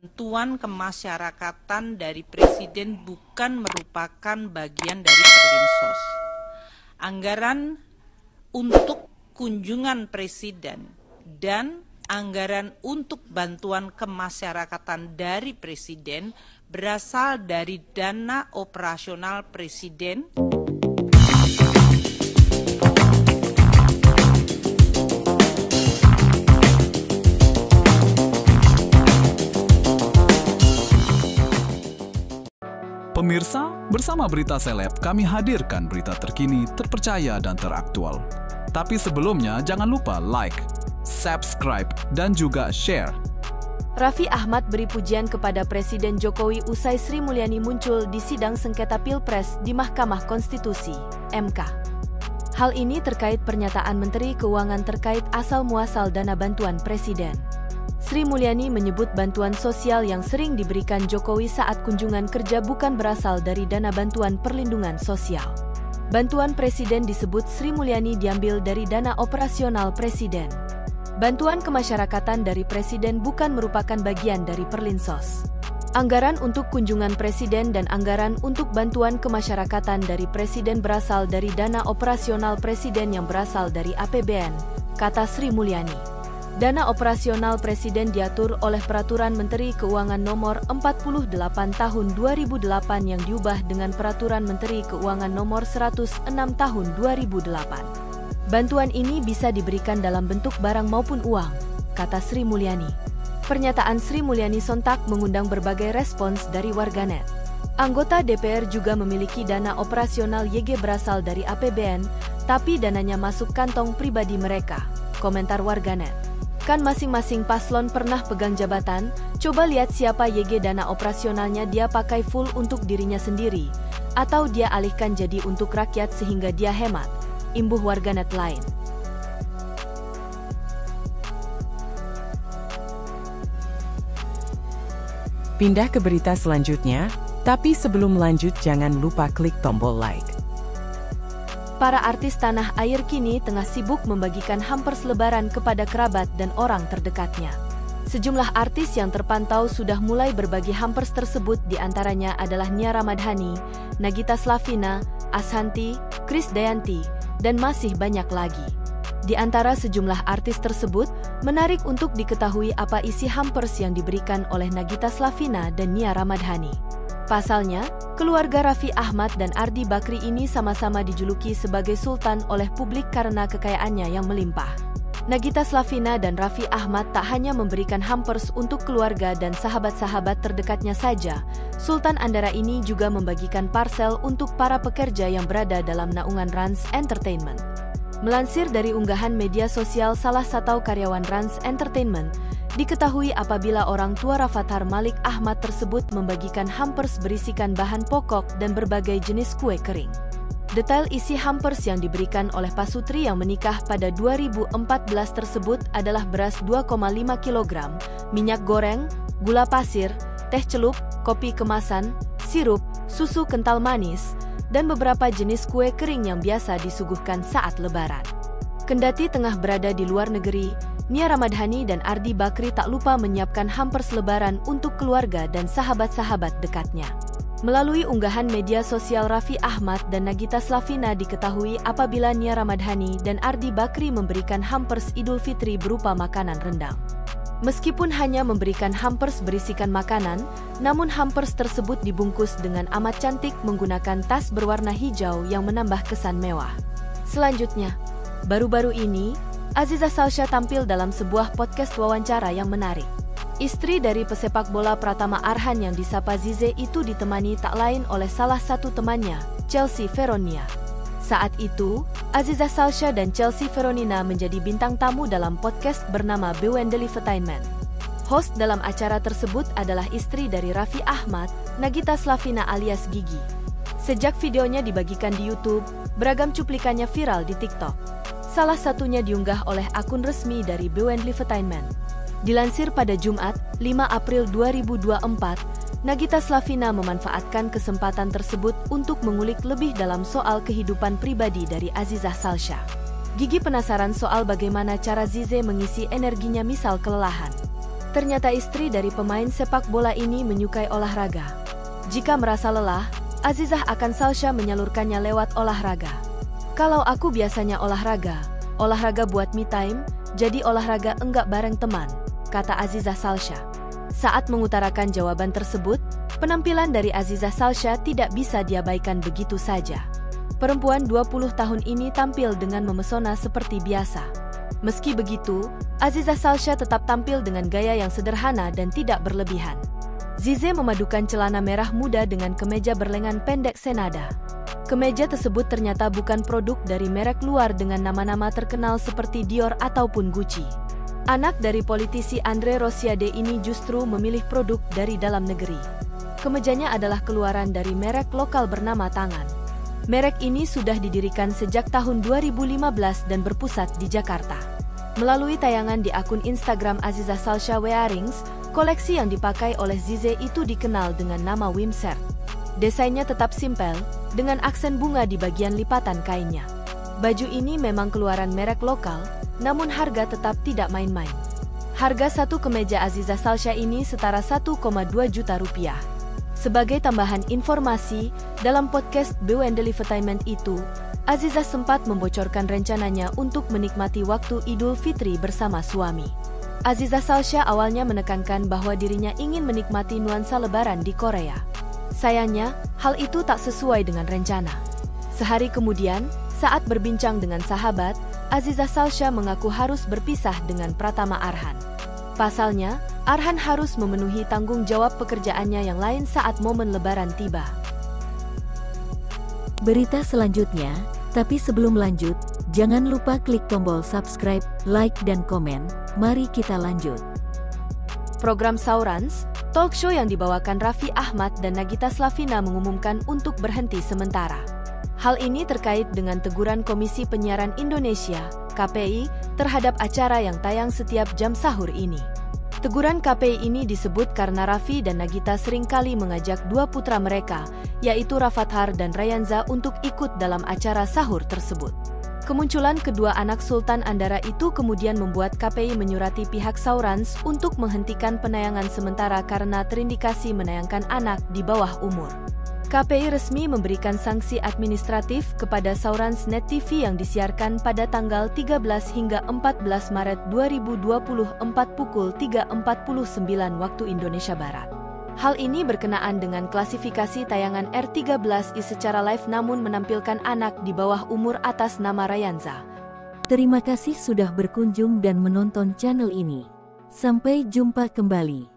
bantuan kemasyarakatan dari Presiden bukan merupakan bagian dari Perlinsos. Anggaran untuk kunjungan Presiden dan anggaran untuk bantuan kemasyarakatan dari Presiden berasal dari dana operasional Presiden. Pemirsa, bersama Berita Seleb, kami hadirkan berita terkini, terpercaya, dan teraktual. Tapi sebelumnya, jangan lupa like, subscribe, dan juga share. Raffi Ahmad beri pujian kepada Presiden Jokowi usai Sri Mulyani muncul di sidang sengketa Pilpres di Mahkamah Konstitusi, MK. Hal ini terkait pernyataan Menteri Keuangan terkait asal-muasal dana bantuan Presiden. Sri Mulyani menyebut bantuan sosial yang sering diberikan Jokowi saat kunjungan kerja bukan berasal dari dana bantuan perlindungan sosial. Bantuan Presiden disebut Sri Mulyani diambil dari dana operasional Presiden. Bantuan kemasyarakatan dari Presiden bukan merupakan bagian dari Perlinsos. Anggaran untuk kunjungan Presiden dan anggaran untuk bantuan kemasyarakatan dari Presiden berasal dari dana operasional Presiden yang berasal dari APBN, kata Sri Mulyani. Dana operasional Presiden diatur oleh Peraturan Menteri Keuangan Nomor 48 Tahun 2008 yang diubah dengan Peraturan Menteri Keuangan Nomor 106 Tahun 2008. Bantuan ini bisa diberikan dalam bentuk barang maupun uang, kata Sri Mulyani. Pernyataan Sri Mulyani sontak mengundang berbagai respons dari warganet. Anggota DPR juga memiliki dana operasional YG berasal dari APBN, tapi dananya masuk kantong pribadi mereka, komentar warganet. Kan masing-masing paslon pernah pegang jabatan, coba lihat siapa YG dana operasionalnya dia pakai full untuk dirinya sendiri, atau dia alihkan jadi untuk rakyat sehingga dia hemat, imbuh warganet lain. Pindah ke berita selanjutnya, tapi sebelum lanjut jangan lupa klik tombol like. Para artis tanah air kini tengah sibuk membagikan hampers lebaran kepada kerabat dan orang terdekatnya. Sejumlah artis yang terpantau sudah mulai berbagi hampers tersebut, diantaranya adalah Nia Ramadhani, Nagita Slavina, Ashanty, Krisdayanti, dan masih banyak lagi. Di antara sejumlah artis tersebut, menarik untuk diketahui apa isi hampers yang diberikan oleh Nagita Slavina dan Nia Ramadhani. Pasalnya, keluarga Raffi Ahmad dan Ardi Bakri ini sama-sama dijuluki sebagai sultan oleh publik karena kekayaannya yang melimpah. Nagita Slavina dan Raffi Ahmad tak hanya memberikan hampers untuk keluarga dan sahabat-sahabat terdekatnya saja, Sultan Andara ini juga membagikan parsel untuk para pekerja yang berada dalam naungan Rans Entertainment. Melansir dari unggahan media sosial salah satu karyawan Rans Entertainment, diketahui apabila orang tua Rafathar Malik Ahmad tersebut membagikan hampers berisikan bahan pokok dan berbagai jenis kue kering. Detail isi hampers yang diberikan oleh Pasutri yang menikah pada 2014 tersebut adalah beras 2,5 kg, minyak goreng, gula pasir, teh celup, kopi kemasan, sirup, susu kental manis, dan beberapa jenis kue kering yang biasa disuguhkan saat Lebaran. Kendati tengah berada di luar negeri, Nia Ramadhani dan Ardi Bakri tak lupa menyiapkan hampers lebaran untuk keluarga dan sahabat-sahabat dekatnya. Melalui unggahan media sosial Raffi Ahmad dan Nagita Slavina diketahui apabila Nia Ramadhani dan Ardi Bakri memberikan hampers Idul Fitri berupa makanan rendang. Meskipun hanya memberikan hampers berisikan makanan, namun hampers tersebut dibungkus dengan amat cantik menggunakan tas berwarna hijau yang menambah kesan mewah. Selanjutnya, baru-baru ini, Aziza Salsha tampil dalam sebuah podcast wawancara yang menarik. Istri dari pesepak bola Pratama Arhan yang disapa Zize itu ditemani tak lain oleh salah satu temannya, Chelsea Veronia. Saat itu, Aziza Salsha dan Chelsea Veronina menjadi bintang tamu dalam podcast bernama Bewendelivertainment. Host dalam acara tersebut adalah istri dari Raffi Ahmad, Nagita Slavina alias Gigi. Sejak videonya dibagikan di YouTube, beragam cuplikannya viral di TikTok. Salah satunya diunggah oleh akun resmi dari Bewendelivertainment. Dilansir pada Jumat, 5 April 2024, Nagita Slavina memanfaatkan kesempatan tersebut untuk mengulik lebih dalam soal kehidupan pribadi dari Aziza Salsha. Gigi penasaran soal bagaimana cara Zize mengisi energinya misal kelelahan. Ternyata istri dari pemain sepak bola ini menyukai olahraga. Jika merasa lelah, Azizah akan Salsha menyalurkannya lewat olahraga. Kalau aku biasanya olahraga buat me time, jadi olahraga enggak bareng teman, kata Azizah Salsha. Saat mengutarakan jawaban tersebut, penampilan dari Azizah Salsha tidak bisa diabaikan begitu saja. Perempuan 20 tahun ini tampil dengan memesona seperti biasa. Meski begitu, Azizah Salsha tetap tampil dengan gaya yang sederhana dan tidak berlebihan. Zize memadukan celana merah muda dengan kemeja berlengan pendek senada. Kemeja tersebut ternyata bukan produk dari merek luar dengan nama-nama terkenal seperti Dior ataupun Gucci. Anak dari politisi Andre Rosiade ini justru memilih produk dari dalam negeri. Kemejanya adalah keluaran dari merek lokal bernama Tangan. Merek ini sudah didirikan sejak tahun 2015 dan berpusat di Jakarta. Melalui tayangan di akun Instagram Azizah Salsha Wearings, koleksi yang dipakai oleh Zize itu dikenal dengan nama Wimsert. Desainnya tetap simpel, dengan aksen bunga di bagian lipatan kainnya. Baju ini memang keluaran merek lokal, namun harga tetap tidak main-main. Harga satu kemeja Azizah Salsha ini setara 1,2 juta rupiah. Sebagai tambahan informasi, dalam podcast Bewendelivertainment itu, Azizah sempat membocorkan rencananya untuk menikmati waktu Idul Fitri bersama suami. Azizah Salsha awalnya menekankan bahwa dirinya ingin menikmati nuansa Lebaran di Korea. Sayangnya, hal itu tak sesuai dengan rencana. Sehari kemudian, saat berbincang dengan sahabat, Azizah Salsha mengaku harus berpisah dengan Pratama Arhan. Pasalnya, Arhan harus memenuhi tanggung jawab pekerjaannya yang lain saat momen Lebaran tiba. Berita selanjutnya, tapi sebelum lanjut, jangan lupa klik tombol subscribe, like, dan komen. Mari kita lanjut. Program Saurans, talk show yang dibawakan Raffi Ahmad dan Nagita Slavina mengumumkan untuk berhenti sementara. Hal ini terkait dengan teguran Komisi Penyiaran Indonesia, KPI, terhadap acara yang tayang setiap jam sahur ini. Teguran KPI ini disebut karena Raffi dan Nagita seringkali mengajak dua putra mereka, yaitu Rafathar dan Rayanza untuk ikut dalam acara sahur tersebut. Kemunculan kedua anak Sultan Andara itu kemudian membuat KPI menyurati pihak Saurans untuk menghentikan penayangan sementara karena terindikasi menayangkan anak di bawah umur. KPI resmi memberikan sanksi administratif kepada Saurans Net TV yang disiarkan pada tanggal 13 hingga 14 Maret 2024 pukul 3.49 waktu Indonesia Barat. Hal ini berkenaan dengan klasifikasi tayangan R13i secara live namun menampilkan anak di bawah umur atas nama Rayanza. Terima kasih sudah berkunjung dan menonton channel ini. Sampai jumpa kembali.